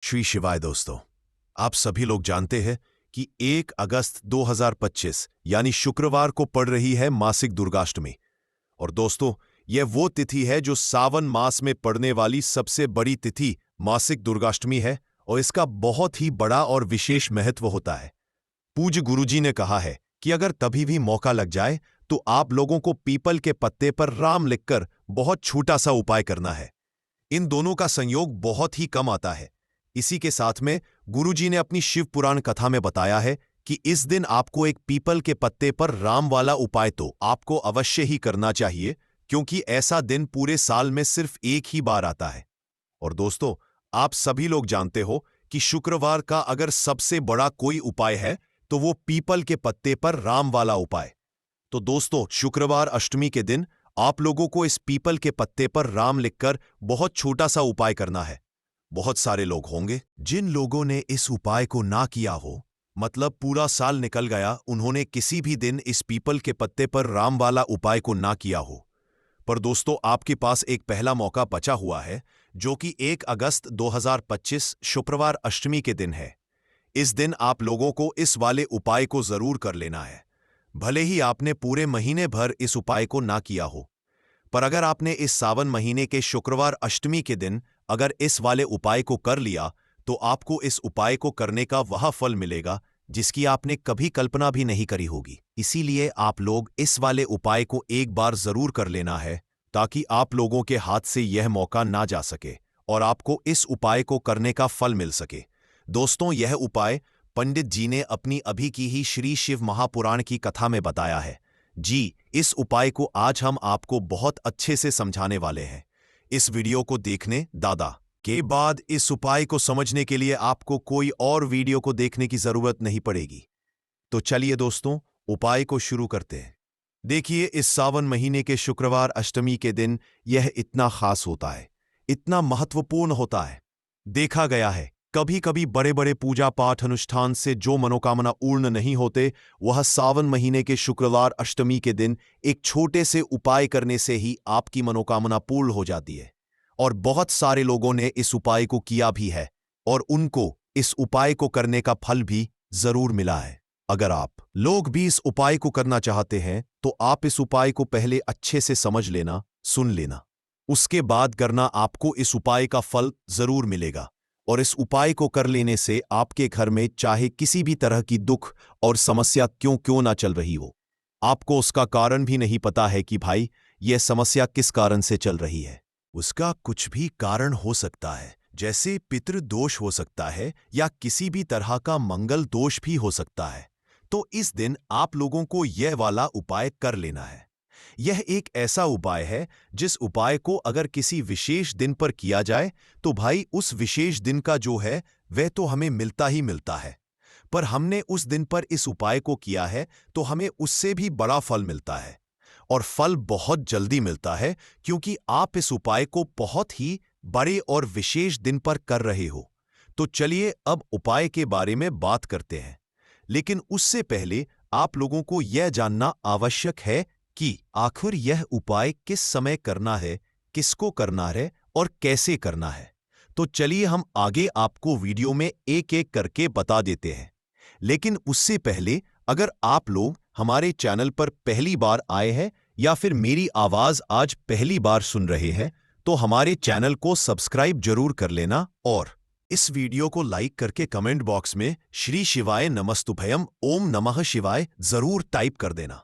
श्री शिवाय दोस्तों, आप सभी लोग जानते हैं कि 1 अगस्त 2025 यानी शुक्रवार को पड़ रही है मासिक दुर्गाष्टमी। और दोस्तों, यह वो तिथि है जो सावन मास में पड़ने वाली सबसे बड़ी तिथि मासिक दुर्गाष्टमी है और इसका बहुत ही बड़ा और विशेष महत्व होता है। पूज्य गुरुजी ने कहा है कि अगर तभी भी मौका लग जाए तो आप लोगों को पीपल के पत्ते पर राम लिखकर बहुत छोटा सा उपाय करना है। इन दोनों का संयोग बहुत ही कम आता है। इसी के साथ में गुरुजी ने अपनी शिव पुराण कथा में बताया है कि इस दिन आपको एक पीपल के पत्ते पर राम वाला उपाय तो आपको अवश्य ही करना चाहिए, क्योंकि ऐसा दिन पूरे साल में सिर्फ एक ही बार आता है। और दोस्तों, आप सभी लोग जानते हो कि शुक्रवार का अगर सबसे बड़ा कोई उपाय है तो वो पीपल के पत्ते पर राम वाला उपाय। तो दोस्तों, शुक्रवार अष्टमी के दिन आप लोगों को इस पीपल के पत्ते पर राम लिखकर बहुत छोटा सा उपाय करना है। बहुत सारे लोग होंगे जिन लोगों ने इस उपाय को ना किया हो, मतलब पूरा साल निकल गया, उन्होंने किसी भी दिन इस पीपल के पत्ते पर राम वाला उपाय को ना किया हो। पर दोस्तों, आपके पास एक पहला मौका बचा हुआ है, जो कि 1 अगस्त 2025 शुक्रवार अष्टमी के दिन है। इस दिन आप लोगों को इस वाले उपाय को जरूर कर लेना है, भले ही आपने पूरे महीने भर इस उपाय को ना किया हो। पर अगर आपने इस सावन महीने के शुक्रवार अष्टमी के दिन अगर इस वाले उपाय को कर लिया, तो आपको इस उपाय को करने का वह फल मिलेगा जिसकी आपने कभी कल्पना भी नहीं करी होगी। इसीलिए आप लोग इस वाले उपाय को एक बार जरूर कर लेना है, ताकि आप लोगों के हाथ से यह मौका ना जा सके और आपको इस उपाय को करने का फल मिल सके। दोस्तों, यह उपाय पंडित जी ने अपनी अभी की ही श्री शिव महापुराण की कथा में बताया है। जी, इस उपाय को आज हम आपको बहुत अच्छे से समझाने वाले हैं। इस वीडियो को देखने दादा के बाद इस उपाय को समझने के लिए आपको कोई और वीडियो को देखने की जरूरत नहीं पड़ेगी। तो चलिए दोस्तों, उपाय को शुरू करते हैं। देखिए, इस सावन महीने के शुक्रवार अष्टमी के दिन यह इतना खास होता है, इतना महत्वपूर्ण होता है। देखा गया है कभी कभी बड़े बड़े पूजा पाठ अनुष्ठान से जो मनोकामना पूर्ण नहीं होते, वह सावन महीने के शुक्रवार अष्टमी के दिन एक छोटे से उपाय करने से ही आपकी मनोकामना पूर्ण हो जाती है। और बहुत सारे लोगों ने इस उपाय को किया भी है और उनको इस उपाय को करने का फल भी जरूर मिला है। अगर आप लोग भी इस उपाय को करना चाहते हैं तो आप इस उपाय को पहले अच्छे से समझ लेना, सुन लेना, उसके बाद करना। आपको इस उपाय का फल जरूर मिलेगा और इस उपाय को कर लेने से आपके घर में चाहे किसी भी तरह की दुख और समस्या क्यों ना चल रही हो, आपको उसका कारण भी नहीं पता है कि भाई यह समस्या किस कारण से चल रही है। उसका कुछ भी कारण हो सकता है, जैसे पितृदोष हो सकता है या किसी भी तरह का मंगल दोष भी हो सकता है। तो इस दिन आप लोगों को यह वाला उपाय कर लेना है। यह एक ऐसा उपाय है जिस उपाय को अगर किसी विशेष दिन पर किया जाए तो भाई उस विशेष दिन का जो है वह तो हमें मिलता ही मिलता है। पर हमने उस दिन पर इस उपाय को किया है तो हमें उससे भी बड़ा फल मिलता है, और फल बहुत जल्दी मिलता है, क्योंकि आप इस उपाय को बहुत ही बड़े और विशेष दिन पर कर रहे हो। तो चलिए अब उपाय के बारे में बात करते हैं, लेकिन उससे पहले आप लोगों को यह जानना आवश्यक है कि आखिर यह उपाय किस समय करना है, किसको करना है और कैसे करना है। तो चलिए हम आगे आपको वीडियो में एक एक करके बता देते हैं। लेकिन उससे पहले अगर आप लोग हमारे चैनल पर पहली बार आए हैं या फिर मेरी आवाज आज पहली बार सुन रहे हैं, तो हमारे चैनल को सब्सक्राइब जरूर कर लेना और इस वीडियो को लाइक करके कमेंट बॉक्स में श्री शिवाय नमस्तुभयम ओम नमः शिवाय जरूर टाइप कर देना।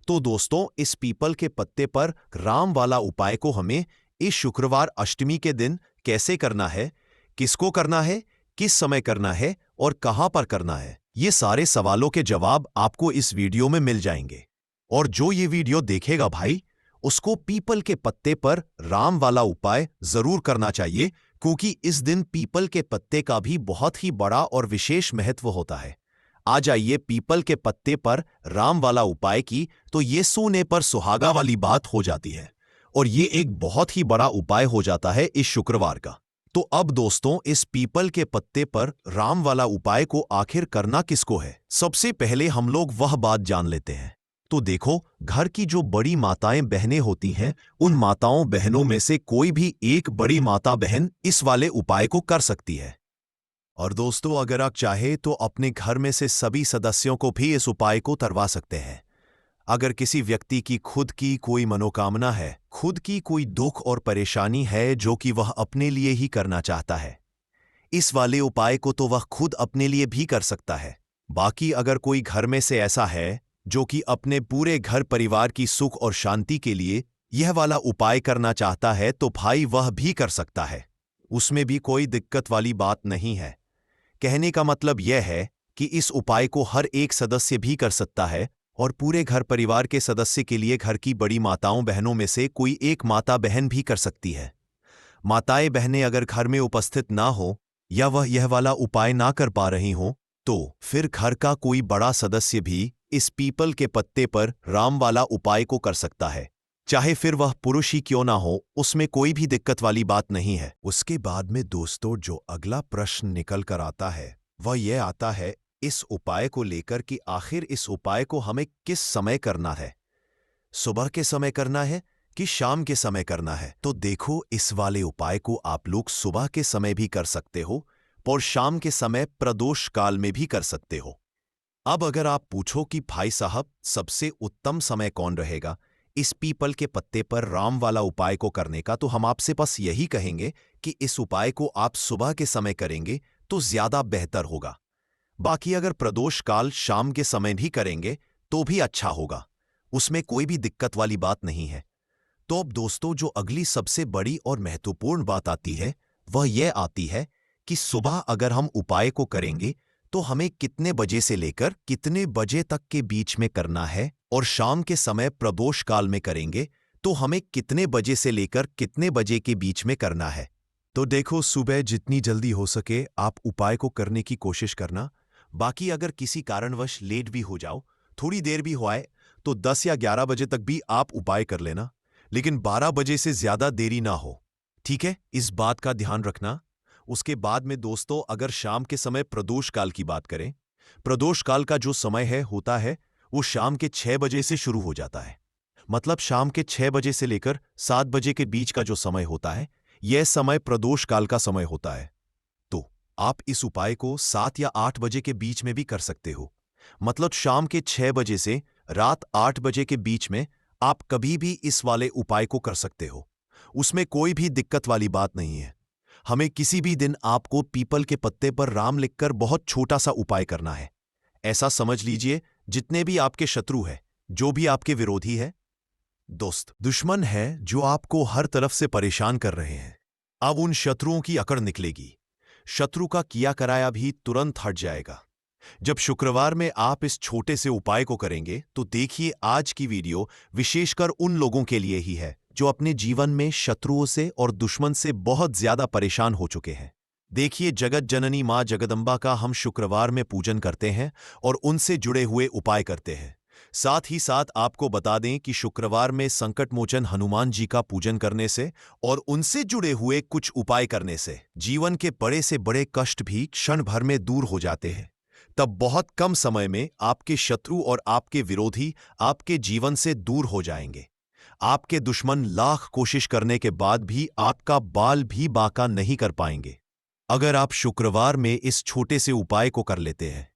तो दोस्तों, इस पीपल के पत्ते पर राम वाला उपाय को हमें इस शुक्रवार अष्टमी के दिन कैसे करना है, किसको करना है, किस समय करना है और कहां पर करना है, ये सारे सवालों के जवाब आपको इस वीडियो में मिल जाएंगे। और जो ये वीडियो देखेगा भाई, उसको पीपल के पत्ते पर राम वाला उपाय जरूर करना चाहिए, क्योंकि इस दिन पीपल के पत्ते का भी बहुत ही बड़ा और विशेष महत्व होता है। आ जाइए पीपल के पत्ते पर राम वाला उपाय की, तो ये सोने पर सुहागा वाली बात हो जाती है और ये एक बहुत ही बड़ा उपाय हो जाता है इस शुक्रवार का। तो अब दोस्तों, इस पीपल के पत्ते पर राम वाला उपाय को आखिर करना किसको है, सबसे पहले हम लोग वह बात जान लेते हैं। तो देखो, घर की जो बड़ी माताएं बहनें होती हैं, उन माताओं बहनों में से कोई भी एक बड़ी माता बहन इस वाले उपाय को कर सकती है। और दोस्तों, अगर आप चाहे तो अपने घर में से सभी सदस्यों को भी इस उपाय को करवा सकते हैं। अगर किसी व्यक्ति की खुद की कोई मनोकामना है, खुद की कोई दुख और परेशानी है जो कि वह अपने लिए ही करना चाहता है, इस वाले उपाय को तो वह खुद अपने लिए भी कर सकता है। बाकी अगर कोई घर में से ऐसा है जो कि अपने पूरे घर परिवार की सुख और शांति के लिए यह वाला उपाय करना चाहता है, तो भाई वह भी कर सकता है। उसमें भी कोई दिक्कत वाली बात नहीं है। कहने का मतलब यह है कि इस उपाय को हर एक सदस्य भी कर सकता है और पूरे घर परिवार के सदस्य के लिए घर की बड़ी माताओं बहनों में से कोई एक माता बहन भी कर सकती है। माताएं बहनें अगर घर में उपस्थित ना हो या वह यह वाला उपाय ना कर पा रही हो, तो फिर घर का कोई बड़ा सदस्य भी इस पीपल के पत्ते पर राम वाला उपाय को कर सकता है। चाहे फिर वह पुरुष ही क्यों ना हो, उसमें कोई भी दिक्कत वाली बात नहीं है। उसके बाद में दोस्तों, जो अगला प्रश्न निकल कर आता है वह यह आता है इस उपाय को लेकर कि आखिर इस उपाय को हमें किस समय करना है। सुबह के समय करना है कि शाम के समय करना है? तो देखो, इस वाले उपाय को आप लोग सुबह के समय भी कर सकते हो और शाम के समय प्रदोष काल में भी कर सकते हो। अब अगर आप पूछो कि भाई साहब, सबसे उत्तम समय कौन रहेगा इस पीपल के पत्ते पर राम वाला उपाय को करने का, तो हम आपसे बस यही कहेंगे कि इस उपाय को आप सुबह के समय करेंगे तो ज्यादा बेहतर होगा। बाकी अगर प्रदोष काल शाम के समय भी करेंगे तो भी अच्छा होगा, उसमें कोई भी दिक्कत वाली बात नहीं है। तो अब दोस्तों, जो अगली सबसे बड़ी और महत्वपूर्ण बात आती है वह यह आती है कि सुबह अगर हम उपाय को करेंगे तो हमें कितने बजे से लेकर कितने बजे तक के बीच में करना है, और शाम के समय प्रदोष काल में करेंगे तो हमें कितने बजे से लेकर कितने बजे के बीच में करना है। तो देखो, सुबह जितनी जल्दी हो सके आप उपाय को करने की कोशिश करना। बाकी अगर किसी कारणवश लेट भी हो जाओ, थोड़ी देर भी हो आए, तो 10 या 11 बजे तक भी आप उपाय कर लेना, लेकिन 12 बजे से ज्यादा देरी ना हो। ठीक है, इस बात का ध्यान रखना। उसके बाद में दोस्तों, अगर शाम के समय प्रदोष काल की बात करें, प्रदोष काल का जो समय होता है वो शाम के 6 बजे से शुरू हो जाता है। मतलब शाम के 6 बजे से लेकर 7 बजे के बीच का जो समय होता है, यह समय प्रदोष काल का समय होता है। तो आप इस उपाय को 7 या 8 बजे के बीच में भी कर सकते हो। मतलब शाम के 6 बजे से रात 8 बजे के बीच में आप कभी भी इस वाले उपाय को कर सकते हो, उसमें कोई भी दिक्कत वाली बात नहीं है। हमें किसी भी दिन आपको पीपल के पत्ते पर राम लिखकर बहुत छोटा सा उपाय करना है। ऐसा समझ लीजिए, जितने भी आपके शत्रु हैं, जो भी आपके विरोधी है, दोस्त दुश्मन है जो आपको हर तरफ से परेशान कर रहे हैं, अब उन शत्रुओं की अकड़ निकलेगी। शत्रु का किया कराया भी तुरंत हट जाएगा जब शुक्रवार में आप इस छोटे से उपाय को करेंगे। तो देखिए, आज की वीडियो विशेषकर उन लोगों के लिए ही है जो अपने जीवन में शत्रुओं से और दुश्मन से बहुत ज्यादा परेशान हो चुके हैं। देखिए, जगत जननी मां जगदंबा का हम शुक्रवार में पूजन करते हैं और उनसे जुड़े हुए उपाय करते हैं। साथ ही साथ आपको बता दें कि शुक्रवार में संकट मोचन हनुमान जी का पूजन करने से और उनसे जुड़े हुए कुछ उपाय करने से जीवन के बड़े से बड़े कष्ट भी क्षण भर में दूर हो जाते हैं। तब बहुत कम समय में आपके शत्रु और आपके विरोधी आपके जीवन से दूर हो जाएंगे। आपके दुश्मन लाख कोशिश करने के बाद भी आपका बाल भी बांका नहीं कर पाएंगे, अगर आप शुक्रवार में इस छोटे से उपाय को कर लेते हैं।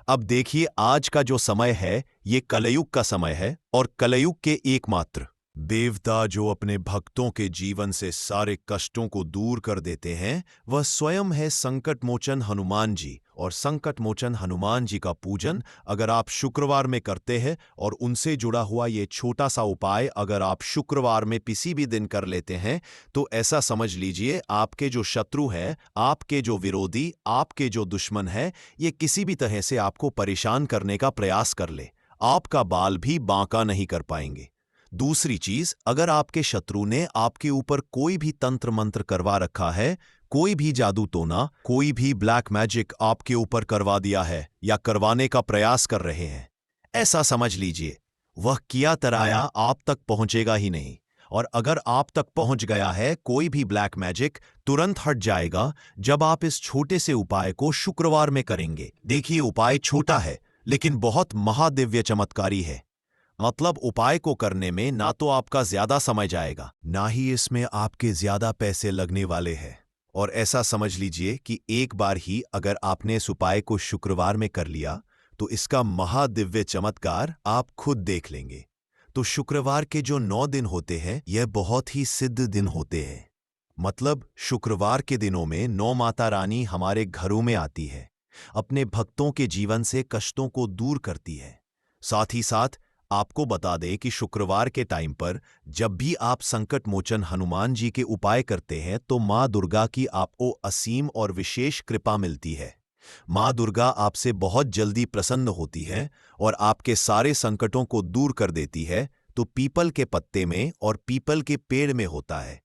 अब देखिए, आज का जो समय है ये कलयुग का समय है, और कलयुग के एकमात्र देवता जो अपने भक्तों के जीवन से सारे कष्टों को दूर कर देते हैं वह स्वयं है संकट मोचन हनुमान जी। और संकट मोचन हनुमान जी का पूजन अगर आप शुक्रवार में करते हैं और उनसे जुड़ा हुआ ये छोटा सा उपाय अगर आप शुक्रवार में किसी भी दिन कर लेते हैं, तो ऐसा समझ लीजिए, आपके जो शत्रु है, आपके जो विरोधी, आपके जो दुश्मन है, ये किसी भी तरह से आपको परेशान करने का प्रयास कर ले, आपका बाल भी बांका नहीं कर पाएंगे। दूसरी चीज, अगर आपके शत्रु ने आपके ऊपर कोई भी तंत्र मंत्र करवा रखा है, कोई भी जादू टोना, कोई भी ब्लैक मैजिक आपके ऊपर करवा दिया है या करवाने का प्रयास कर रहे हैं, ऐसा समझ लीजिए वह किया तराया आप तक पहुंचेगा ही नहीं। और अगर आप तक पहुंच गया है कोई भी ब्लैक मैजिक, तुरंत हट जाएगा जब आप इस छोटे से उपाय को शुक्रवार में करेंगे। देखिए, उपाय छोटा है लेकिन बहुत महादिव्य चमत्कारी है। मतलब उपाय को करने में ना तो आपका ज्यादा समय जाएगा, ना ही इसमें आपके ज्यादा पैसे लगने वाले हैं, और ऐसा समझ लीजिए कि एक बार ही अगर आपने इस उपाय को शुक्रवार में कर लिया तो इसका महादिव्य चमत्कार आप खुद देख लेंगे। तो शुक्रवार के जो 9 दिन होते हैं यह बहुत ही सिद्ध दिन होते हैं। मतलब शुक्रवार के दिनों में 9 माता रानी हमारे घरों में आती है, अपने भक्तों के जीवन से कष्टों को दूर करती है। साथ ही साथ आपको बता दें कि शुक्रवार के टाइम पर जब भी आप संकट मोचन हनुमान जी के उपाय करते हैं तो माँ दुर्गा की आपको असीम और विशेष कृपा मिलती है। माँ दुर्गा आपसे बहुत जल्दी प्रसन्न होती है और आपके सारे संकटों को दूर कर देती है। तो पीपल के पत्ते में और पीपल के पेड़ में होता है।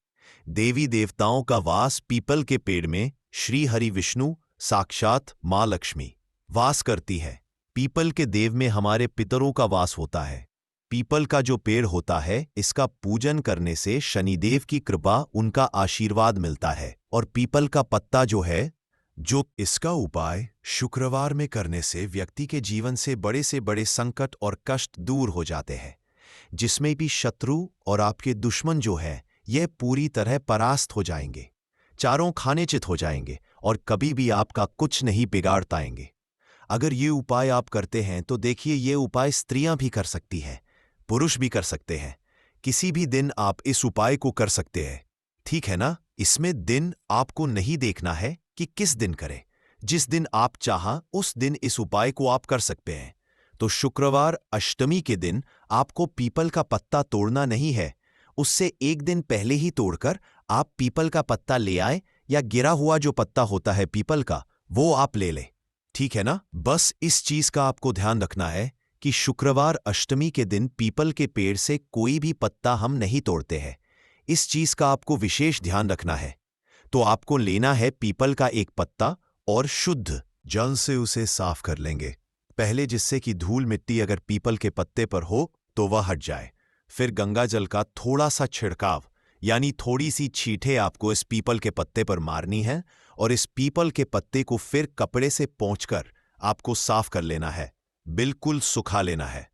देवी देवताओं का वास पीपल के पेड़ में श्री हरि विष्णु साक्षात माँ लक्ष्मी वास करती है। पीपल के देव में हमारे पितरों का वास होता है। पीपल का जो पेड़ होता है इसका पूजन करने से शनिदेव की कृपा उनका आशीर्वाद मिलता है। और पीपल का पत्ता जो इसका उपाय शुक्रवार में करने से व्यक्ति के जीवन से बड़े संकट और कष्ट दूर हो जाते हैं, जिसमें भी शत्रु और आपके दुश्मन यह पूरी तरह परास्त हो जाएंगे, चारों खाने चित हो जाएंगे और कभी भी आपका कुछ नहीं बिगाड़ पाएंगे। अगर ये उपाय आप करते हैं तो देखिए ये उपाय स्त्रियां भी कर सकती हैं, पुरुष भी कर सकते हैं। किसी भी दिन आप इस उपाय को कर सकते हैं, ठीक है ना। इसमें दिन आपको नहीं देखना है कि किस दिन करें, जिस दिन आप चाहा उस दिन इस उपाय को आप कर सकते हैं। तो शुक्रवार अष्टमी के दिन आपको पीपल का पत्ता तोड़ना नहीं है, उससे एक दिन पहले ही तोड़कर आप पीपल का पत्ता ले आए या गिरा हुआ जो पत्ता होता है पीपल का वो आप ले लें, ठीक है ना। बस इस चीज का आपको ध्यान रखना है कि शुक्रवार अष्टमी के दिन पीपल के पेड़ से कोई भी पत्ता हम नहीं तोड़ते हैं। इस चीज का आपको विशेष ध्यान रखना है। तो आपको लेना है पीपल का एक पत्ता और शुद्ध जल से उसे साफ कर लेंगे पहले, जिससे कि धूल मिट्टी अगर पीपल के पत्ते पर हो तो वह हट जाए। फिर गंगा जल का थोड़ा सा छिड़काव यानी थोड़ी सी छींटे आपको इस पीपल के पत्ते पर मारनी है और इस पीपल के पत्ते को फिर कपड़े से पोंछकर आपको साफ कर लेना है, बिल्कुल सुखा लेना है।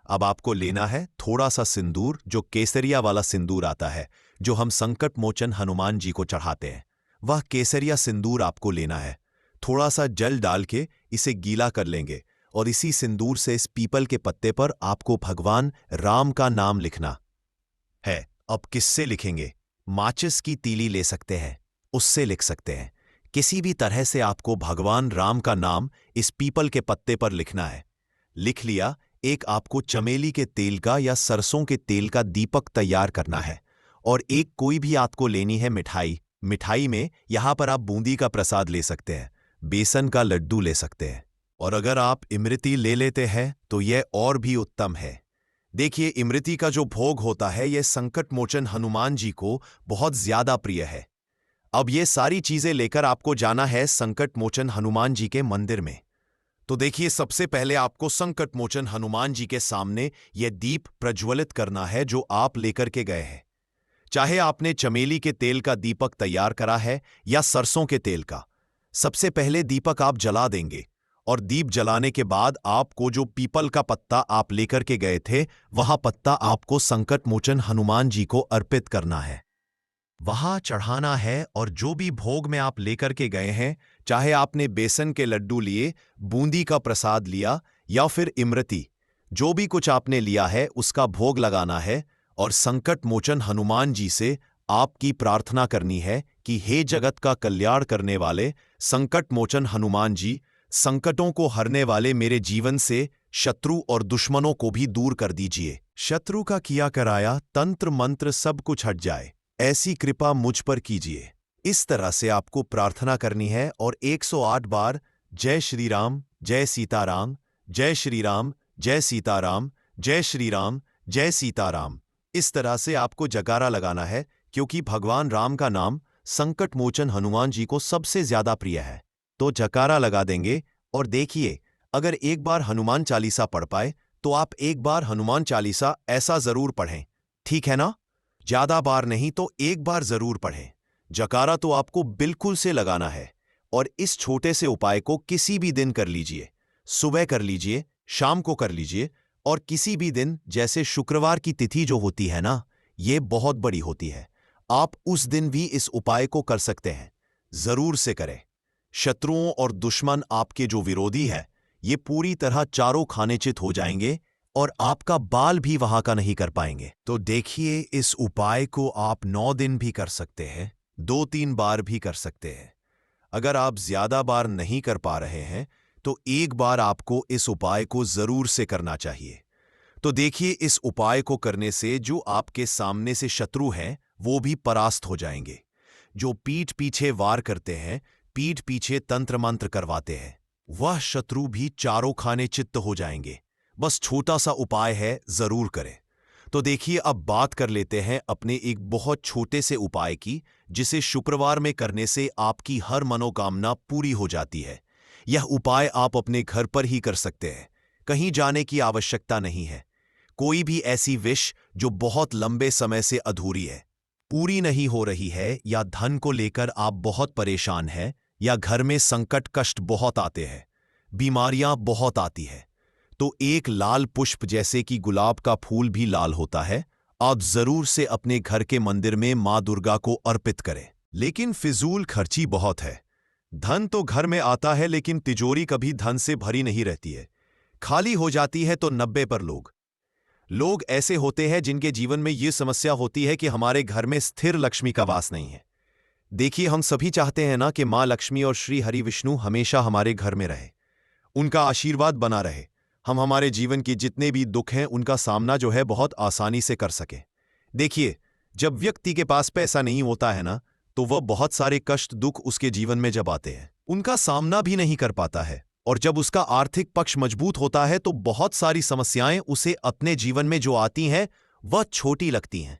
अब आपको लेना है थोड़ा सा सिंदूर, जो केसरिया वाला सिंदूर आता है जो हम संकट मोचन हनुमान जी को चढ़ाते हैं, वह केसरिया सिंदूर आपको लेना है। थोड़ा सा जल डाल के इसे गीला कर लेंगे और इसी सिंदूर से इस पीपल के पत्ते पर आपको भगवान राम का नाम लिखना है। अब किससे लिखेंगे? माचिस की तीली ले सकते हैं, उससे लिख सकते हैं। किसी भी तरह से आपको भगवान राम का नाम इस पीपल के पत्ते पर लिखना है। लिख लिया, एक आपको चमेली के तेल का या सरसों के तेल का दीपक तैयार करना है और एक कोई भी आपको लेनी है मिठाई में यहां पर आप बूंदी का प्रसाद ले सकते हैं, बेसन का लड्डू ले सकते हैं और अगर आप इमरती ले लेते हैं तो यह और भी उत्तम है। देखिए, इमरती का जो भोग होता है यह संकट मोचन हनुमान जी को बहुत ज्यादा प्रिय है। अब ये सारी चीजें लेकर आपको जाना है संकट मोचन हनुमान जी के मंदिर में। तो देखिए, सबसे पहले आपको संकट मोचन हनुमान जी के सामने यह दीप प्रज्वलित करना है जो आप लेकर के गए हैं। चाहे आपने चमेली के तेल का दीपक तैयार करा है या सरसों के तेल का, सबसे पहले दीपक आप जला देंगे और दीप जलाने के बाद आपको जो पीपल का पत्ता आप लेकर के गए थे वह पत्ता आपको संकट मोचन हनुमान जी को अर्पित करना है, वहां चढ़ाना है। और जो भी भोग में आप लेकर के गए हैं, चाहे आपने बेसन के लड्डू लिए, बूंदी का प्रसाद लिया या फिर इमरती, जो भी कुछ आपने लिया है उसका भोग लगाना है और संकट मोचन हनुमान जी से आपकी प्रार्थना करनी है कि हे जगत का कल्याण करने वाले संकट मोचन हनुमान जी, संकटों को हरने वाले मेरे जीवन से शत्रु और दुश्मनों को भी दूर कर दीजिए। शत्रु का किया कराया तंत्र मंत्र सब कुछ हट जाए, ऐसी कृपा मुझ पर कीजिए। इस तरह से आपको प्रार्थना करनी है और 108 बार जय श्री राम, जय सीताराम, जय श्री राम, जय सीताराम, जय श्री राम, जय सीताराम, इस तरह से आपको जयकारा लगाना है, क्योंकि भगवान राम का नाम संकट मोचन हनुमान जी को सबसे ज्यादा प्रिय है। तो जयकारा लगा देंगे और देखिए, अगर एक बार हनुमान चालीसा पढ़ पाए तो आप एक बार हनुमान चालीसा ऐसा जरूर पढ़ें, ठीक है ना। ज्यादा बार नहीं तो एक बार जरूर पढ़ें। जयकारा तो आपको बिल्कुल से लगाना है और इस छोटे से उपाय को किसी भी दिन कर लीजिए, सुबह कर लीजिए, शाम को कर लीजिए और किसी भी दिन, जैसे शुक्रवार की तिथि जो होती है ना, ये बहुत बड़ी होती है, आप उस दिन भी इस उपाय को कर सकते हैं। जरूर से करें। शत्रुओं और दुश्मन आपके जो विरोधी है ये पूरी तरह चारों खाने चित हो जाएंगे और आपका बाल भी वहां का नहीं कर पाएंगे। तो देखिए, इस उपाय को आप 9 दिन भी कर सकते हैं, 2-3 बार भी कर सकते हैं। अगर आप ज्यादा बार नहीं कर पा रहे हैं तो एक बार आपको इस उपाय को जरूर से करना चाहिए। तो देखिए, इस उपाय को करने से जो आपके सामने से शत्रु हैं वो भी परास्त हो जाएंगे। जो पीठ पीछे वार करते हैं, पीठ पीछे तंत्र मंत्र करवाते हैं, वह शत्रु भी चारों खाने चित्त हो जाएंगे। बस छोटा सा उपाय है, जरूर करें। तो देखिए, अब बात कर लेते हैं अपने एक बहुत छोटे से उपाय की, जिसे शुक्रवार में करने से आपकी हर मनोकामना पूरी हो जाती है। यह उपाय आप अपने घर पर ही कर सकते हैं, कहीं जाने की आवश्यकता नहीं है। कोई भी ऐसी विश जो बहुत लंबे समय से अधूरी है, पूरी नहीं हो रही है, या धन को लेकर आप बहुत परेशान हैं, या घर में संकट कष्ट बहुत आते हैं, बीमारियां बहुत आती है, तो एक लाल पुष्प जैसे कि गुलाब का फूल भी लाल होता है, आप जरूर से अपने घर के मंदिर में मां दुर्गा को अर्पित करें। लेकिन फिजूल खर्ची बहुत है। धन तो घर में आता है लेकिन तिजोरी कभी धन से भरी नहीं रहती है, खाली हो जाती है। तो 90 पर लोग ऐसे होते हैं जिनके जीवन में यह समस्या होती है कि हमारे घर में स्थिर लक्ष्मी का वास नहीं है। देखिए, हम सभी चाहते हैं ना कि मां लक्ष्मी और श्री हरि विष्णु हमेशा हमारे घर में रहे, उनका आशीर्वाद बना रहे, हम हमारे जीवन के जितने भी दुख हैं उनका सामना जो है बहुत आसानी से कर सके। देखिए, जब व्यक्ति के पास पैसा नहीं होता है ना, तो वह बहुत सारे कष्ट दुख उसके जीवन में जब आते हैं उनका सामना भी नहीं कर पाता है। और जब उसका आर्थिक पक्ष मजबूत होता है तो बहुत सारी समस्याएं उसे अपने जीवन में जो आती हैं वह छोटी लगती हैं।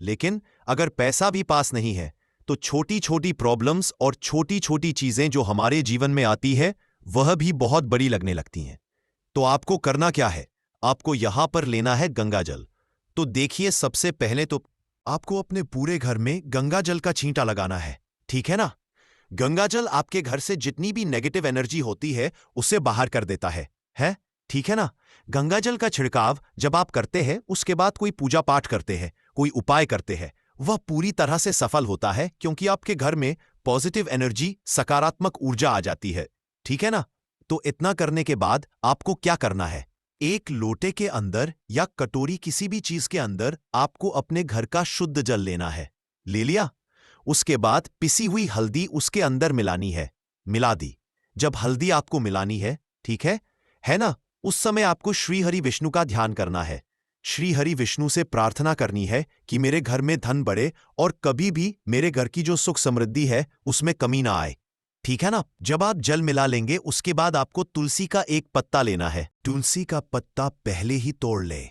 लेकिन अगर पैसा भी पास नहीं है तो छोटी छोटी प्रॉब्लम्स और छोटी छोटी चीजें जो हमारे जीवन में आती है वह भी बहुत बड़ी लगने लगती हैं। तो आपको करना क्या है, आपको यहां पर लेना है गंगा जल। तो देखिए, सबसे पहले तो आपको अपने पूरे घर में गंगा जल का छींटा लगाना है, ठीक है ना। गंगा जल आपके घर से जितनी भी नेगेटिव एनर्जी होती है उसे बाहर कर देता है, ठीक है ना। गंगा जल का छिड़काव जब आप करते हैं उसके बाद कोई पूजा पाठ करते हैं, कोई उपाय करते हैं, वह पूरी तरह से सफल होता है, क्योंकि आपके घर में पॉजिटिव एनर्जी, सकारात्मक ऊर्जा आ जाती है, ठीक है ना। तो इतना करने के बाद आपको क्या करना है, एक लोटे के अंदर या कटोरी किसी भी चीज के अंदर आपको अपने घर का शुद्ध जल लेना है। ले लिया, उसके बाद पिसी हुई हल्दी उसके अंदर मिलानी है, मिला दी। जब हल्दी आपको मिलानी है, ठीक है ना, उस समय आपको श्री हरि विष्णु का ध्यान करना है। श्री हरि विष्णु से प्रार्थना करनी है कि मेरे घर में धन बढ़े और कभी भी मेरे घर की जो सुख समृद्धि है उसमें कमी ना आए, ठीक है ना। जब आप जल मिला लेंगे उसके बाद आपको तुलसी का एक पत्ता लेना है। तुलसी का पत्ता पहले ही तोड़ ले।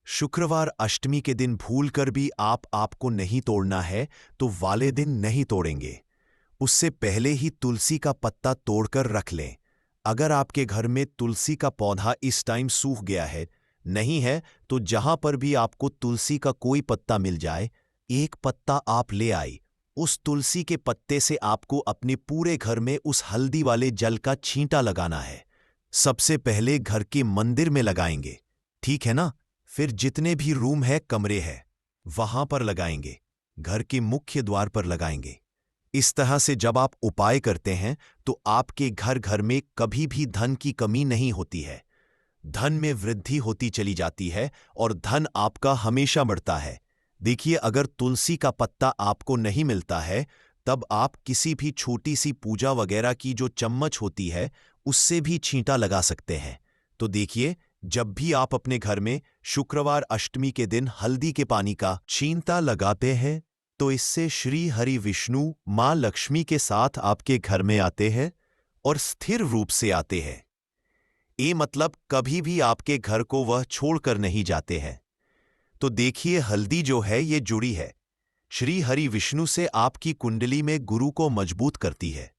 शुक्रवार अष्टमी के दिन भूलकर भी आपको नहीं तोड़ना है तो वाले दिन नहीं तोड़ेंगे, उससे पहले ही तुलसी का पत्ता तोड़कर रख लें। अगर आपके घर में तुलसी का पौधा इस टाइम सूख गया है, नहीं है, तो जहां पर भी आपको तुलसी का कोई पत्ता मिल जाए, एक पत्ता आप ले आई। उस तुलसी के पत्ते से आपको अपने पूरे घर में उस हल्दी वाले जल का छींटा लगाना है। सबसे पहले घर के मंदिर में लगाएंगे, ठीक है ना। फिर जितने भी रूम है, कमरे हैं, वहां पर लगाएंगे, घर के मुख्य द्वार पर लगाएंगे। इस तरह से जब आप उपाय करते हैं तो आपके घर में कभी भी धन की कमी नहीं होती है, धन में वृद्धि होती चली जाती है और धन आपका हमेशा बढ़ता है। देखिए, अगर तुलसी का पत्ता आपको नहीं मिलता है तब आप किसी भी छोटी सी पूजा वगैरह की जो चम्मच होती है उससे भी छींटा लगा सकते हैं। तो देखिए, जब भी आप अपने घर में शुक्रवार अष्टमी के दिन हल्दी के पानी का छींटा लगाते हैं तो इससे श्री हरि विष्णु मां लक्ष्मी के साथ आपके घर में आते हैं और स्थिर रूप से आते हैं। ये मतलब कभी भी आपके घर को वह छोड़कर नहीं जाते हैं। तो देखिए, हल्दी जो है ये जुड़ी है श्री हरि विष्णु से, आपकी कुंडली में गुरु को मजबूत करती है,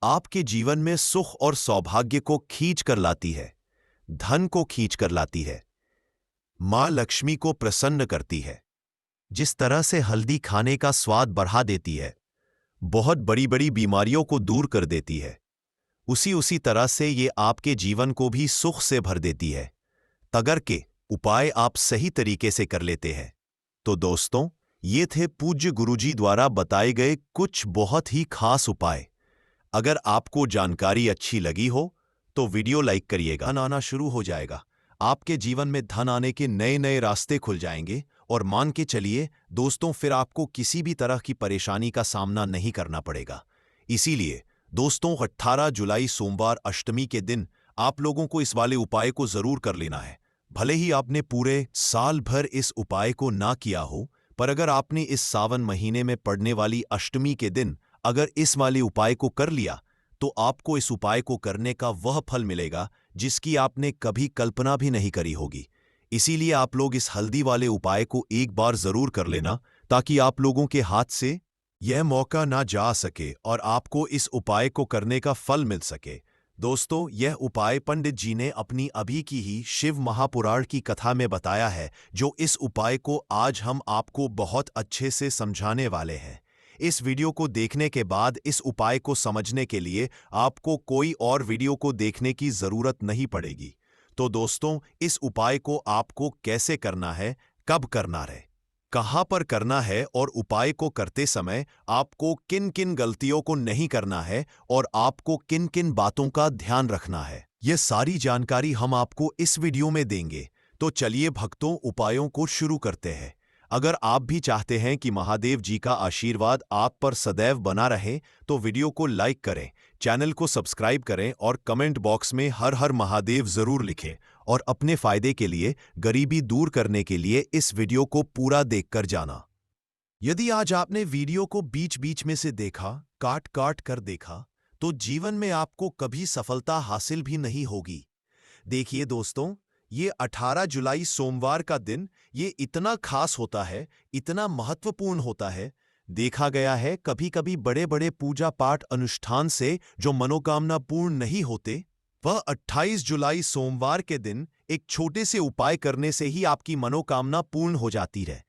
आपके जीवन में सुख और सौभाग्य को खींच कर लाती है, धन को खींच कर लाती है, मां लक्ष्मी को प्रसन्न करती है। जिस तरह से हल्दी खाने का स्वाद बढ़ा देती है, बहुत बड़ी बड़ी बीमारियों को दूर कर देती है, उसी तरह से ये आपके जीवन को भी सुख से भर देती है। अगर के उपाय आप सही तरीके से कर लेते हैं तो दोस्तों, ये थे पूज्य गुरुजी द्वारा बताए गए कुछ बहुत ही खास उपाय। अगर आपको जानकारी अच्छी लगी हो तो वीडियो लाइक करिएगा। धन आना शुरू हो जाएगा, आपके जीवन में धन आने के नए नए रास्ते खुल जाएंगे और मान के चलिए दोस्तों, फिर आपको किसी भी तरह की परेशानी का सामना नहीं करना पड़ेगा। इसीलिए दोस्तों, 18 जुलाई सोमवार अष्टमी के दिन आप लोगों को इस वाले उपाय को जरूर कर लेना है। भले ही आपने पूरे साल भर इस उपाय को ना किया हो, पर अगर आपने इस सावन महीने में पड़ने वाली अष्टमी के दिन अगर इस वाले उपाय को कर लिया तो आपको इस उपाय को करने का वह फल मिलेगा जिसकी आपने कभी कल्पना भी नहीं करी होगी। इसीलिए आप लोग इस हल्दी वाले उपाय को एक बार जरूर कर लेना, ताकि आप लोगों के हाथ से यह मौका ना जा सके और आपको इस उपाय को करने का फल मिल सके। दोस्तों, यह उपाय पंडित जी ने अपनी अभी की ही शिव महापुराण की कथा में बताया है, जो इस उपाय को आज हम आपको बहुत अच्छे से समझाने वाले हैं। इस वीडियो को देखने के बाद इस उपाय को समझने के लिए आपको कोई और वीडियो को देखने की जरूरत नहीं पड़ेगी। तो दोस्तों, इस उपाय को आपको कैसे करना है, कब करना है, कहां पर करना है और उपाय को करते समय आपको किन किन गलतियों को नहीं करना है और आपको किन किन बातों का ध्यान रखना है, यह सारी जानकारी हम आपको इस वीडियो में देंगे। तो चलिए भक्तों, उपायों को शुरू करते हैं। अगर आप भी चाहते हैं कि महादेव जी का आशीर्वाद आप पर सदैव बना रहे, तो वीडियो को लाइक करें, चैनल को सब्सक्राइब करें और कमेंट बॉक्स में हर हर महादेव जरूर लिखें। और अपने फायदे के लिए, गरीबी दूर करने के लिए इस वीडियो को पूरा देखकर जाना। यदि आज आपने वीडियो को बीच बीच में से देखा, काट काट कर देखा, तो जीवन में आपको कभी सफलता हासिल भी नहीं होगी। देखिए दोस्तों, ये 18 जुलाई सोमवार का दिन ये इतना खास होता है, इतना महत्वपूर्ण होता है। देखा गया है कभी कभी बड़े बड़े पूजा पाठ अनुष्ठान से जो मनोकामना पूर्ण नहीं होते, वह 28 जुलाई सोमवार के दिन एक छोटे से उपाय करने से ही आपकी मनोकामना पूर्ण हो जाती है।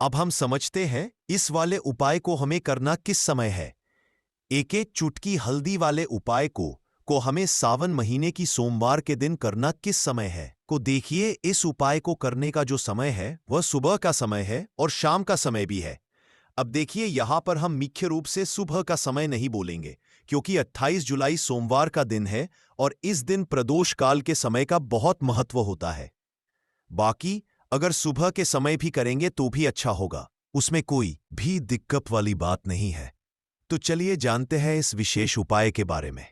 अब हम समझते हैं इस वाले उपाय को हमें करना किस समय है। एक एक चुटकी हल्दी वाले उपाय को हमें सावन महीने की सोमवार के दिन करना किस समय है। को देखिए, इस उपाय को करने का जो समय है वह सुबह का समय है और शाम का समय भी है। अब देखिए, यहां पर हम मुख्य रूप से सुबह का समय नहीं बोलेंगे, क्योंकि 28 जुलाई सोमवार का दिन है और इस दिन प्रदोष काल के समय का बहुत महत्व होता है। बाकी अगर सुबह के समय भी करेंगे तो भी अच्छा होगा, उसमें कोई भी दिक्कत वाली बात नहीं है। तो चलिए जानते हैं इस विशेष उपाय के बारे में।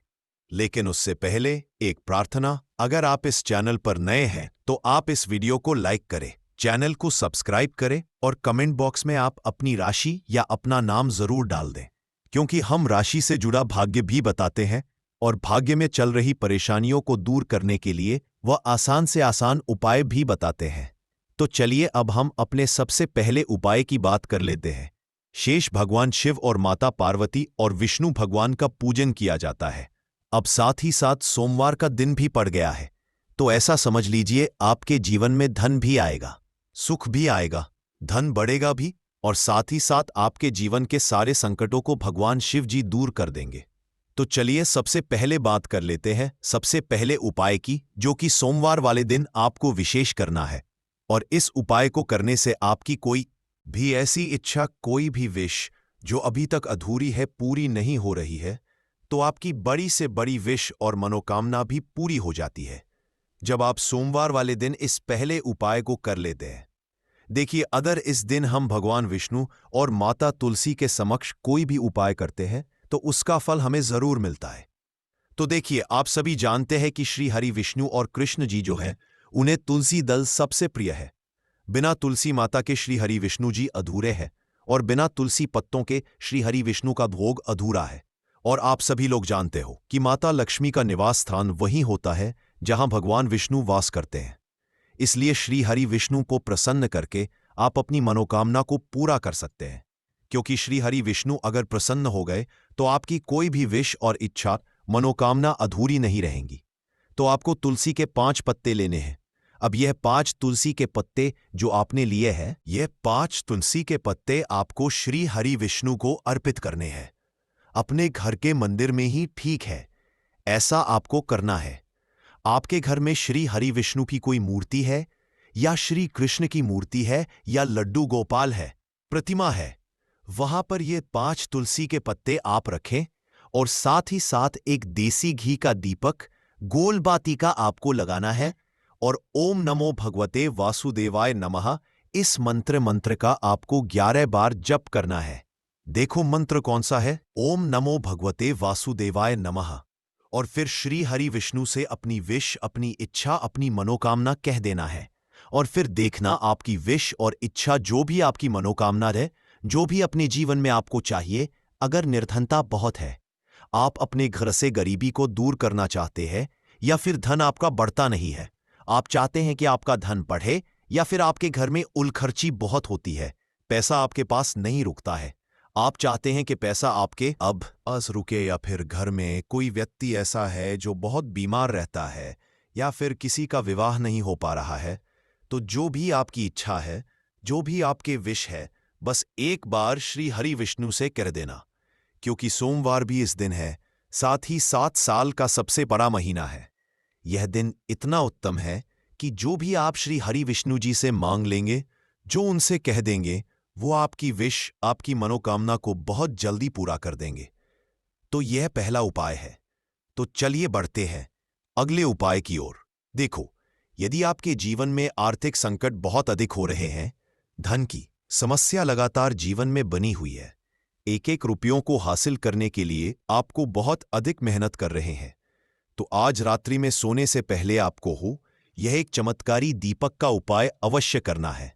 लेकिन उससे पहले एक प्रार्थना, अगर आप इस चैनल पर नए हैं तो आप इस वीडियो को लाइक करें, चैनल को सब्सक्राइब करें और कमेंट बॉक्स में आप अपनी राशि या अपना नाम जरूर डाल दें, क्योंकि हम राशि से जुड़ा भाग्य भी बताते हैं और भाग्य में चल रही परेशानियों को दूर करने के लिए वह आसान से आसान उपाय भी बताते हैं। तो चलिए अब हम अपने सबसे पहले उपाय की बात कर लेते हैं। शेष भगवान शिव और माता पार्वती और विष्णु भगवान का पूजन किया जाता है। अब साथ ही साथ सोमवार का दिन भी पड़ गया है, तो ऐसा समझ लीजिए आपके जीवन में धन भी आएगा, सुख भी आएगा, धन बढ़ेगा भी, और साथ ही साथ आपके जीवन के सारे संकटों को भगवान शिव जी दूर कर देंगे। तो चलिए सबसे पहले बात कर लेते हैं सबसे पहले उपाय की, जो कि सोमवार वाले दिन आपको विशेष करना है। और इस उपाय को करने से आपकी कोई भी ऐसी इच्छा, कोई भी विश जो अभी तक अधूरी है, पूरी नहीं हो रही है, तो आपकी बड़ी से बड़ी विश और मनोकामना भी पूरी हो जाती है जब आप सोमवार वाले दिन इस पहले उपाय को कर लेते हैं। देखिए, अगर इस दिन हम भगवान विष्णु और माता तुलसी के समक्ष कोई भी उपाय करते हैं तो उसका फल हमें जरूर मिलता है। तो देखिए, आप सभी जानते हैं कि श्री हरि विष्णु और कृष्ण जी जो है, उन्हें तुलसी दल सबसे प्रिय है। बिना तुलसी माता के श्री हरि विष्णु जी अधूरे हैं और बिना तुलसी पत्तों के श्री हरि विष्णु का भोग अधूरा है। और आप सभी लोग जानते हो कि माता लक्ष्मी का निवास स्थान वही होता है जहां भगवान विष्णु वास करते हैं। इसलिए श्री हरि विष्णु को प्रसन्न करके आप अपनी मनोकामना को पूरा कर सकते हैं, क्योंकि श्री हरि विष्णु अगर प्रसन्न हो गए तो आपकी कोई भी विश और इच्छा, मनोकामना अधूरी नहीं रहेंगी। तो आपको तुलसी के 5 पत्ते लेने हैं। अब यह 5 तुलसी के पत्ते जो आपने लिए हैं, यह 5 तुलसी के पत्ते आपको श्री हरि विष्णु को अर्पित करने हैं। अपने घर के मंदिर में ही ठीक है, ऐसा आपको करना है। आपके घर में श्री हरि विष्णु की कोई मूर्ति है, या श्री कृष्ण की मूर्ति है, या लड्डू गोपाल है, प्रतिमा है, वहां पर ये 5 तुलसी के पत्ते आप रखें और साथ ही साथ एक देसी घी का दीपक गोल बाती का आपको लगाना है और ओम नमो भगवते वासुदेवाय नमः इस मंत्र का आपको 11 बार जप करना है। देखो मंत्र कौन सा है? ओम नमो भगवते वासुदेवाय नमः। और फिर श्री हरि विष्णु से अपनी विश, अपनी इच्छा, अपनी मनोकामना कह देना है और फिर देखना आपकी विश और इच्छा, जो भी आपकी मनोकामना है, जो भी अपने जीवन में आपको चाहिए। अगर निर्धनता बहुत है, आप अपने घर से गरीबी को दूर करना चाहते हैं, या फिर धन आपका बढ़ता नहीं है, आप चाहते हैं कि आपका धन बढ़े, या फिर आपके घर में उलखर्ची बहुत होती है, पैसा आपके पास नहीं रुकता है, आप चाहते हैं कि पैसा आपके अब अस रुके, या फिर घर में कोई व्यक्ति ऐसा है जो बहुत बीमार रहता है, या फिर किसी का विवाह नहीं हो पा रहा है, तो जो भी आपकी इच्छा है, जो भी आपके विश है, बस एक बार श्री हरि विष्णु से कर देना। क्योंकि सोमवार भी इस दिन है, साथ ही 7 साल का सबसे बड़ा महीना है। यह दिन इतना उत्तम है कि जो भी आप श्री हरि विष्णु जी से मांग लेंगे, जो उनसे कह देंगे, वो आपकी विश, आपकी मनोकामना को बहुत जल्दी पूरा कर देंगे। तो यह पहला उपाय है। तो चलिए बढ़ते हैं अगले उपाय की ओर। देखो, यदि आपके जीवन में आर्थिक संकट बहुत अधिक हो रहे हैं, धन की समस्या लगातार जीवन में बनी हुई है, एक एक रुपयों को हासिल करने के लिए आपको बहुत अधिक मेहनत कर रहे हैं, तो आज रात्रि में सोने से पहले आपको यह एक चमत्कारी दीपक का उपाय अवश्य करना है।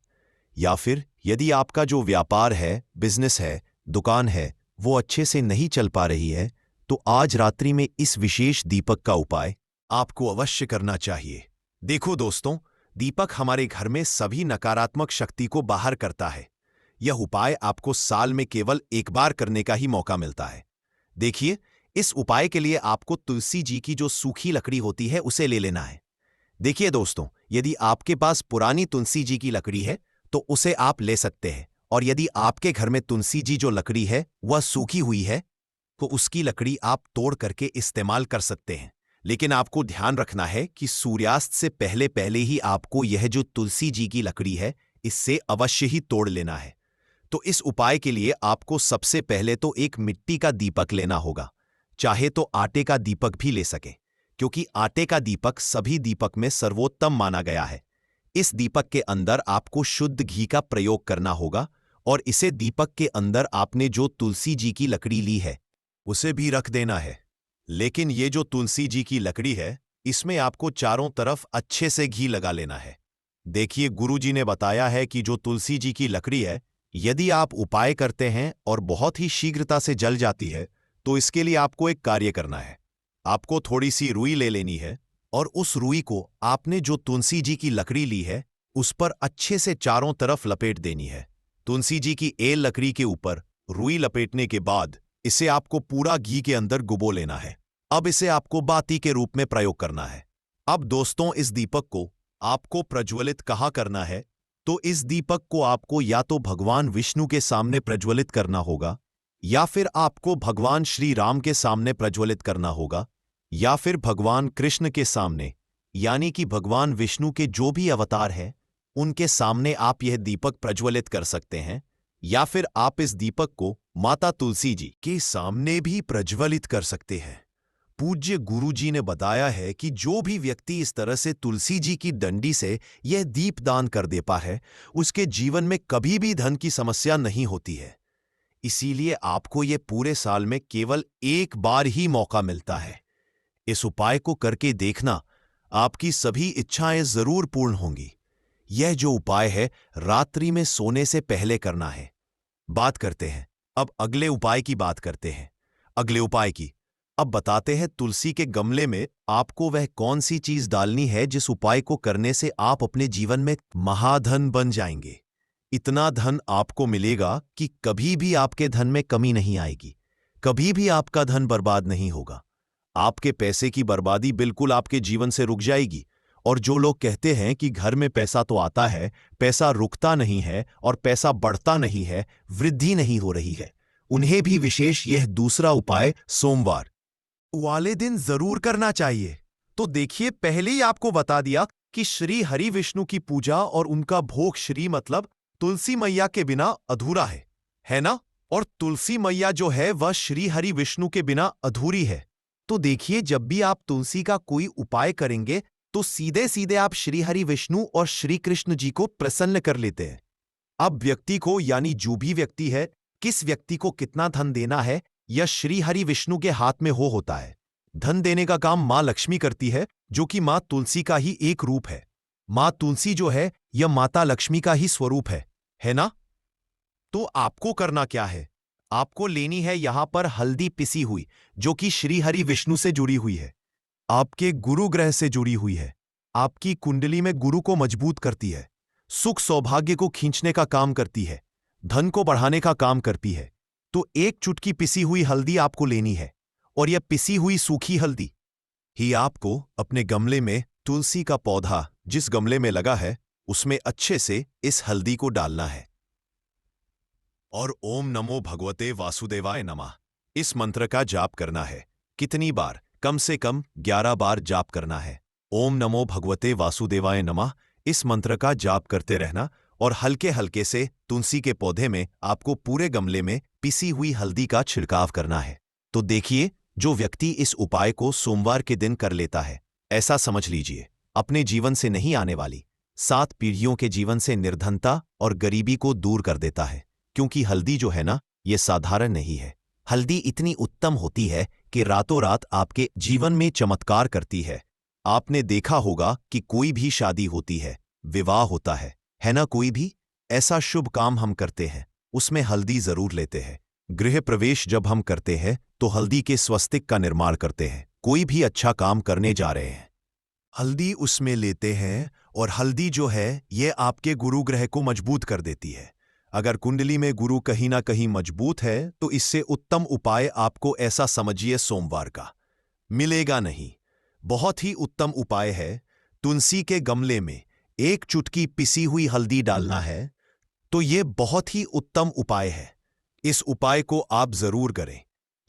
या फिर यदि आपका जो व्यापार है, बिजनेस है, दुकान है, वो अच्छे से नहीं चल पा रही है, तो आज रात्रि में इस विशेष दीपक का उपाय आपको अवश्य करना चाहिए। देखो दोस्तों, दीपक हमारे घर में सभी नकारात्मक शक्ति को बाहर करता है। यह उपाय आपको साल में केवल एक बार करने का ही मौका मिलता है। देखिए, इस उपाय के लिए आपको तुलसी जी की जो सूखी लकड़ी होती है उसे ले लेना है। देखिए दोस्तों, यदि आपके पास पुरानी तुलसी जी की लकड़ी है तो उसे आप ले सकते हैं, और यदि आपके घर में तुलसी जी जो लकड़ी है वह सूखी हुई है तो उसकी लकड़ी आप तोड़ करके इस्तेमाल कर सकते हैं। लेकिन आपको ध्यान रखना है कि सूर्यास्त से पहले पहले ही आपको यह जो तुलसी जी की लकड़ी है इससे अवश्य ही तोड़ लेना है। तो इस उपाय के लिए आपको सबसे पहले तो एक मिट्टी का दीपक लेना होगा, चाहे तो आटे का दीपक भी ले सके, क्योंकि आटे का दीपक सभी दीपक में सर्वोत्तम माना गया है। इस दीपक के अंदर आपको शुद्ध घी का प्रयोग करना होगा, और इसे दीपक के अंदर आपने जो तुलसी जी की लकड़ी ली है उसे भी रख देना है। लेकिन ये जो तुलसी जी की लकड़ी है, इसमें आपको चारों तरफ अच्छे से घी लगा लेना है। देखिए, गुरुजी ने बताया है कि जो तुलसी जी की लकड़ी है, यदि आप उपाय करते हैं और बहुत ही शीघ्रता से जल जाती है, तो इसके लिए आपको एक कार्य करना है। आपको थोड़ी सी रुई ले लेनी है, और उस रुई को आपने जो तुलसी जी की लकड़ी ली है उस पर अच्छे से चारों तरफ लपेट देनी है। तुलसी जी की एल लकड़ी के ऊपर रुई लपेटने के बाद इसे आपको पूरा घी के अंदर डुबो लेना है। अब इसे आपको बाती के रूप में प्रयोग करना है। अब दोस्तों, इस दीपक को आपको प्रज्वलित कहाँ करना है? तो इस दीपक को आपको या तो भगवान विष्णु के सामने प्रज्वलित करना होगा, या फिर आपको भगवान श्री राम के सामने प्रज्वलित करना होगा, या फिर भगवान कृष्ण के सामने, यानी कि भगवान विष्णु के जो भी अवतार है उनके सामने आप यह दीपक प्रज्वलित कर सकते हैं, या फिर आप इस दीपक को माता तुलसी जी के सामने भी प्रज्वलित कर सकते हैं। पूज्य गुरुजी ने बताया है कि जो भी व्यक्ति इस तरह से तुलसी जी की डंडी से यह दीप दान कर देता है, उसके जीवन में कभी भी धन की समस्या नहीं होती है। इसीलिए आपको यह पूरे साल में केवल एक बार ही मौका मिलता है। इस उपाय को करके देखना, आपकी सभी इच्छाएं जरूर पूर्ण होंगी। यह जो उपाय है रात्रि में सोने से पहले करना है। बात करते हैं अब अगले उपाय की। बात करते हैं अगले उपाय की। अब बताते हैं तुलसी के गमले में आपको वह कौन सी चीज डालनी है जिस उपाय को करने से आप अपने जीवन में महाधन बन जाएंगे। इतना धन आपको मिलेगा कि कभी भी आपके धन में कमी नहीं आएगी, कभी भी आपका धन बर्बाद नहीं होगा। आपके पैसे की बर्बादी बिल्कुल आपके जीवन से रुक जाएगी। और जो लोग कहते हैं कि घर में पैसा तो आता है, पैसा रुकता नहीं है और पैसा बढ़ता नहीं है, वृद्धि नहीं हो रही है, उन्हें भी विशेष यह दूसरा उपाय सोमवार वाले दिन जरूर करना चाहिए। तो देखिए, पहले ही आपको बता दिया कि श्री हरि विष्णु की पूजा और उनका भोग, श्री मतलब तुलसी मैया के बिना अधूरा है ना? और तुलसी मैया जो है वह श्री हरि विष्णु के बिना अधूरी है। तो देखिए, जब भी आप तुलसी का कोई उपाय करेंगे तो सीधे सीधे आप श्री हरि विष्णु और श्री कृष्ण जी को प्रसन्न कर लेते हैं। अब व्यक्ति को, यानी जो भी व्यक्ति है, किस व्यक्ति को कितना धन देना है, यह श्री हरि विष्णु के हाथ में होता है। धन देने का काम मां लक्ष्मी करती है, जो कि मां तुलसी का ही एक रूप है। मां तुलसी जो है यह माता लक्ष्मी का ही स्वरूप है ना? तो आपको करना क्या है? आपको लेनी है यहां पर हल्दी पिसी हुई, जो कि श्री हरि विष्णु से जुड़ी हुई है, आपके गुरु ग्रह से जुड़ी हुई है, आपकी कुंडली में गुरु को मजबूत करती है, सुख सौभाग्य को खींचने का काम करती है, धन को बढ़ाने का काम करती है। तो एक चुटकी पिसी हुई हल्दी आपको लेनी है, और यह पिसी हुई सूखी हल्दी ही आपको अपने गमले में, तुलसी का पौधा जिस गमले में लगा है उसमें अच्छे से इस हल्दी को डालना है और ओम नमो भगवते वासुदेवाय नमः इस मंत्र का जाप करना है। कितनी बार? कम से कम 11 बार जाप करना है। ओम नमो भगवते वासुदेवाय नमः इस मंत्र का जाप करते रहना, और हल्के हल्के से तुलसी के पौधे में आपको पूरे गमले में पिसी हुई हल्दी का छिड़काव करना है। तो देखिए, जो व्यक्ति इस उपाय को सोमवार के दिन कर लेता है, ऐसा समझ लीजिए अपने जीवन से नहीं आने वाली 7 पीढ़ियों के जीवन से निर्धनता और गरीबी को दूर कर देता है। क्योंकि हल्दी जो है ना, ये साधारण नहीं है। हल्दी इतनी उत्तम होती है कि रातों रात आपके जीवन में चमत्कार करती है। आपने देखा होगा कि कोई भी शादी होती है, विवाह होता है ना? कोई भी ऐसा शुभ काम हम करते हैं, उसमें हल्दी जरूर लेते हैं। गृह प्रवेश जब हम करते हैं तो हल्दी के स्वस्तिक का निर्माण करते हैं। कोई भी अच्छा काम करने जा रहे हैं, हल्दी उसमें लेते हैं, और हल्दी जो है ये आपके गुरु ग्रह को मजबूत कर देती है। अगर कुंडली में गुरु कहीं ना कहीं मजबूत है तो इससे उत्तम उपाय आपको, ऐसा समझिए, सोमवार का मिलेगा नहीं। बहुत ही उत्तम उपाय है। तुलसी के गमले में एक चुटकी पिसी हुई हल्दी डालना है, तो यह बहुत ही उत्तम उपाय है। इस उपाय को आप जरूर करें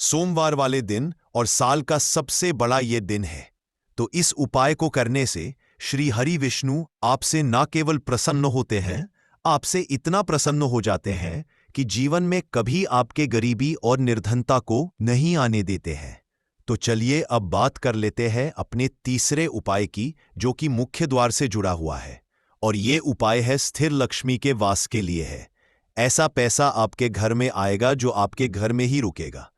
सोमवार वाले दिन, और साल का सबसे बड़ा यह दिन है। तो इस उपाय को करने से श्री हरि विष्णु आपसे न केवल प्रसन्न होते हैं, आपसे इतना प्रसन्न हो जाते हैं कि जीवन में कभी आपके गरीबी और निर्धनता को नहीं आने देते हैं। तो चलिए अब बात कर लेते हैं अपने तीसरे उपाय की, जो कि मुख्य द्वार से जुड़ा हुआ है, और ये उपाय है स्थिर लक्ष्मी के वास के लिए है। ऐसा पैसा आपके घर में आएगा जो आपके घर में ही रुकेगा।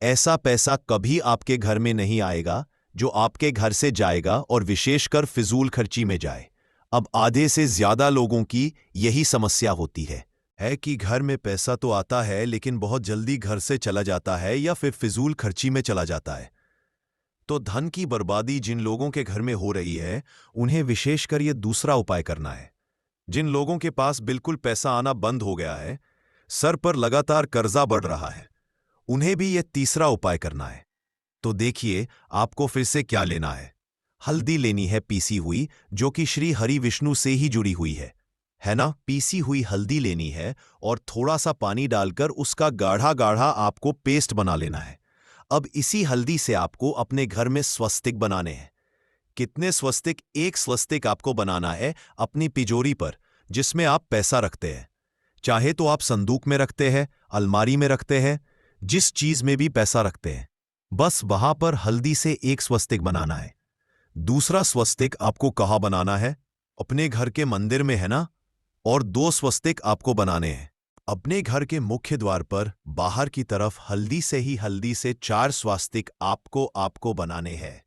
ऐसा पैसा कभी आपके घर में नहीं आएगा जो आपके घर से जाएगा और विशेषकर फिजूल खर्ची में जाए। अब आधे से ज्यादा लोगों की यही समस्या होती है कि घर में पैसा तो आता है लेकिन बहुत जल्दी घर से चला जाता है या फिर फिजूल खर्ची में चला जाता है। तो धन की बर्बादी जिन लोगों के घर में हो रही है, उन्हें विशेषकर यह दूसरा उपाय करना है। जिन लोगों के पास बिल्कुल पैसा आना बंद हो गया है, सर पर लगातार कर्जा बढ़ रहा है, उन्हें भी यह तीसरा उपाय करना है। तो देखिए आपको फिर से क्या लेना है। हल्दी लेनी है पीसी हुई, जो कि श्री हरि विष्णु से ही जुड़ी हुई है ना? पीसी हुई हल्दी लेनी है और थोड़ा सा पानी डालकर उसका गाढ़ा गाढ़ा आपको पेस्ट बना लेना है। अब इसी हल्दी से आपको अपने घर में स्वस्तिक बनाने हैं। कितने स्वस्तिक? एक स्वस्तिक आपको बनाना है अपनी तिजोरी पर, जिसमें आप पैसा रखते हैं। चाहे तो आप संदूक में रखते हैं, अलमारी में रखते हैं, जिस चीज में भी पैसा रखते हैं, बस वहां पर हल्दी से एक स्वस्तिक बनाना है। दूसरा स्वस्तिक आपको कहाँ बनाना है? अपने घर के मंदिर में, है ना? और 2 स्वस्तिक आपको बनाने हैं अपने घर के मुख्य द्वार पर बाहर की तरफ। हल्दी से 4 स्वास्तिक आपको बनाने हैं।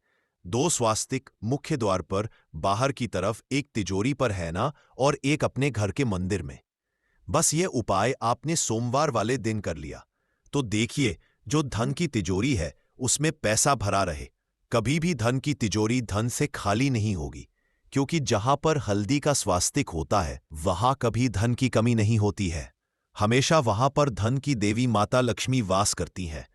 2 स्वास्तिक मुख्य द्वार पर बाहर की तरफ, एक तिजोरी पर, है ना? और एक अपने घर के मंदिर में। बस ये उपाय आपने सोमवार वाले दिन कर लिया तो देखिए, जो धन की तिजोरी है उसमें पैसा भरा रहे। कभी भी धन की तिजोरी धन से खाली नहीं होगी, क्योंकि जहां पर हल्दी का स्वास्तिक होता है वहां कभी धन की कमी नहीं होती है। हमेशा वहां पर धन की देवी माता लक्ष्मी वास करती हैं,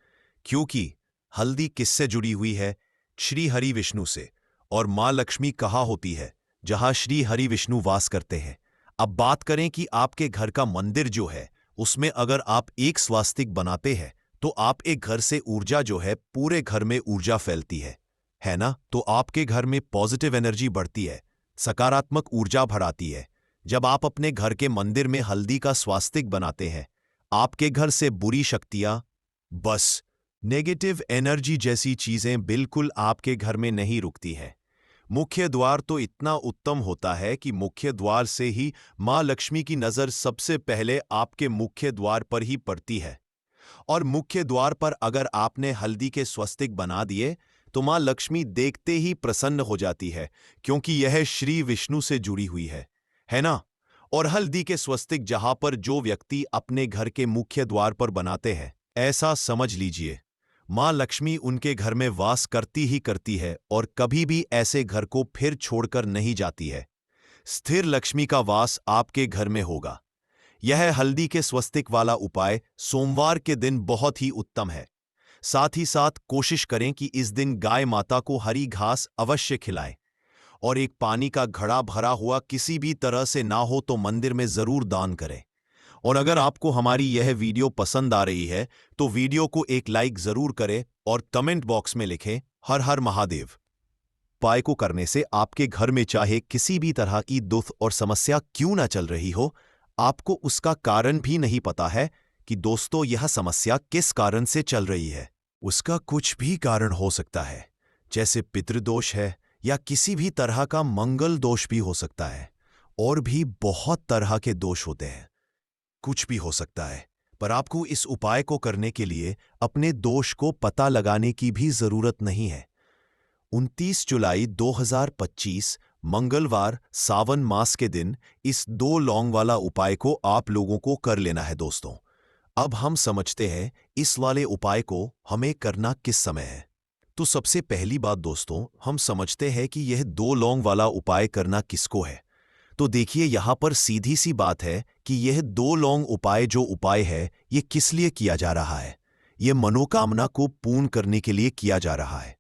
क्योंकि हल्दी किससे जुड़ी हुई है? श्री हरि विष्णु से। और मां लक्ष्मी कहाँ होती है? जहां श्री हरि विष्णु वास करते हैं। अब बात करें कि आपके घर का मंदिर जो है उसमें अगर आप एक स्वास्तिक बनाते हैं तो आप एक घर से ऊर्जा जो है पूरे घर में ऊर्जा फैलती है ना? तो आपके घर में पॉजिटिव एनर्जी बढ़ती है, सकारात्मक ऊर्जा बढ़ाती है, जब आप अपने घर के मंदिर में हल्दी का स्वास्तिक बनाते हैं, आपके घर से बुरी शक्तियां, बस नेगेटिव एनर्जी जैसी चीजें बिल्कुल आपके घर में नहीं रुकती हैं। मुख्य द्वार तो इतना उत्तम होता है कि मुख्य द्वार से ही मां लक्ष्मी की नजर सबसे पहले आपके मुख्य द्वार पर ही पड़ती है। और मुख्य द्वार पर अगर आपने हल्दी के स्वस्तिक बना दिए तो मां लक्ष्मी देखते ही प्रसन्न हो जाती है, क्योंकि यह श्री विष्णु से जुड़ी हुई है ना? और हल्दी के स्वस्तिक जहां पर जो व्यक्ति अपने घर के मुख्य द्वार पर बनाते हैं, ऐसा समझ लीजिए मां लक्ष्मी उनके घर में वास करती ही करती है और कभी भी ऐसे घर को फिर छोड़कर नहीं जाती है। स्थिर लक्ष्मी का वास आपके घर में होगा। यह हल्दी के स्वस्तिक वाला उपाय सोमवार के दिन बहुत ही उत्तम है। साथ ही साथ कोशिश करें कि इस दिन गाय माता को हरी घास अवश्य खिलाएं और एक पानी का घड़ा भरा हुआ किसी भी तरह से ना हो तो मंदिर में जरूर दान करें। और अगर आपको हमारी यह वीडियो पसंद आ रही है तो वीडियो को एक लाइक जरूर करें और कमेंट बॉक्स में लिखें हर हर महादेव। उपाय को करने से आपके घर में चाहे किसी भी तरह की दुख और समस्या क्यों ना चल रही हो, आपको उसका कारण भी नहीं पता है कि दोस्तों यह समस्या किस कारण से चल रही है। उसका कुछ भी कारण हो सकता है, जैसे पितृदोष है या किसी भी तरह का मंगल दोष भी हो सकता है, और भी बहुत तरह के दोष होते हैं। कुछ भी हो सकता है, पर आपको इस उपाय को करने के लिए अपने दोष को पता लगाने की भी जरूरत नहीं है। 29 जुलाई 2025 मंगलवार सावन मास के दिन इस 2 लौंग वाला उपाय को आप लोगों को कर लेना है दोस्तों। अब हम समझते हैं इस वाले उपाय को हमें करना किस समय है। तो सबसे पहली बात दोस्तों, हम समझते हैं कि यह 2 लौंग वाला उपाय करना किसको है। तो देखिए यहां पर सीधी सी बात है कि यह 2 लौंग उपाय जो उपाय है ये किस लिए किया जा रहा है। यह मनोकामना को पूर्ण करने के लिए किया जा रहा है,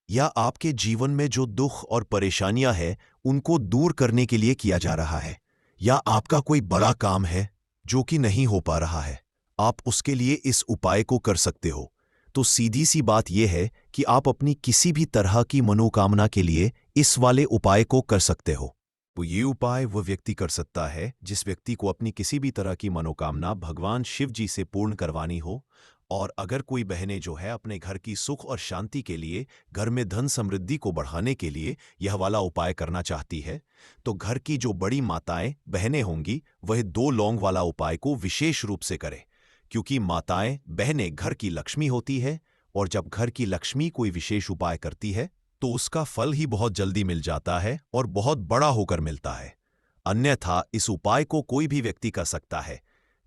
या आपके जीवन में जो दुख और परेशानियां हैं उनको दूर करने के लिए किया जा रहा है, या आपका कोई बड़ा काम है जो कि नहीं हो पा रहा है, आप उसके लिए इस उपाय को कर सकते हो। तो सीधी सी बात यह है कि आप अपनी किसी भी तरह की मनोकामना के लिए इस वाले उपाय को कर सकते हो। तो ये उपाय वह व्यक्ति कर सकता है जिस व्यक्ति को अपनी किसी भी तरह की मनोकामना भगवान शिव जी से पूर्ण करवानी हो। और अगर कोई बहनें जो है अपने घर की सुख और शांति के लिए, घर में धन समृद्धि को बढ़ाने के लिए यह वाला उपाय करना चाहती है, तो घर की जो बड़ी माताएं बहनें होंगी वह 2 लौंग वाला उपाय को विशेष रूप से करें, क्योंकि माताएं बहनें घर की लक्ष्मी होती है, और जब घर की लक्ष्मी कोई विशेष उपाय करती है तो उसका फल ही बहुत जल्दी मिल जाता है और बहुत बड़ा होकर मिलता है। अन्यथा इस उपाय को कोई भी व्यक्ति कर सकता है,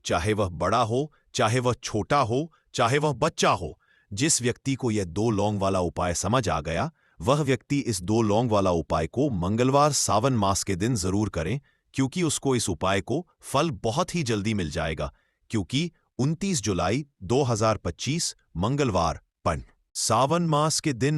चाहे वह बड़ा हो, चाहे वह छोटा हो, चाहे वह बच्चा हो। जिस व्यक्ति को यह 2 लौंग वाला उपाय समझ आ गया, वह व्यक्ति इस 2 लौंग वाला उपाय को मंगलवार सावन मास के दिन जरूर करें, क्योंकि उसको इस उपाय को फल बहुत ही जल्दी मिल जाएगा। क्योंकि 29 जुलाई 2025 मंगलवार सावन मास के दिन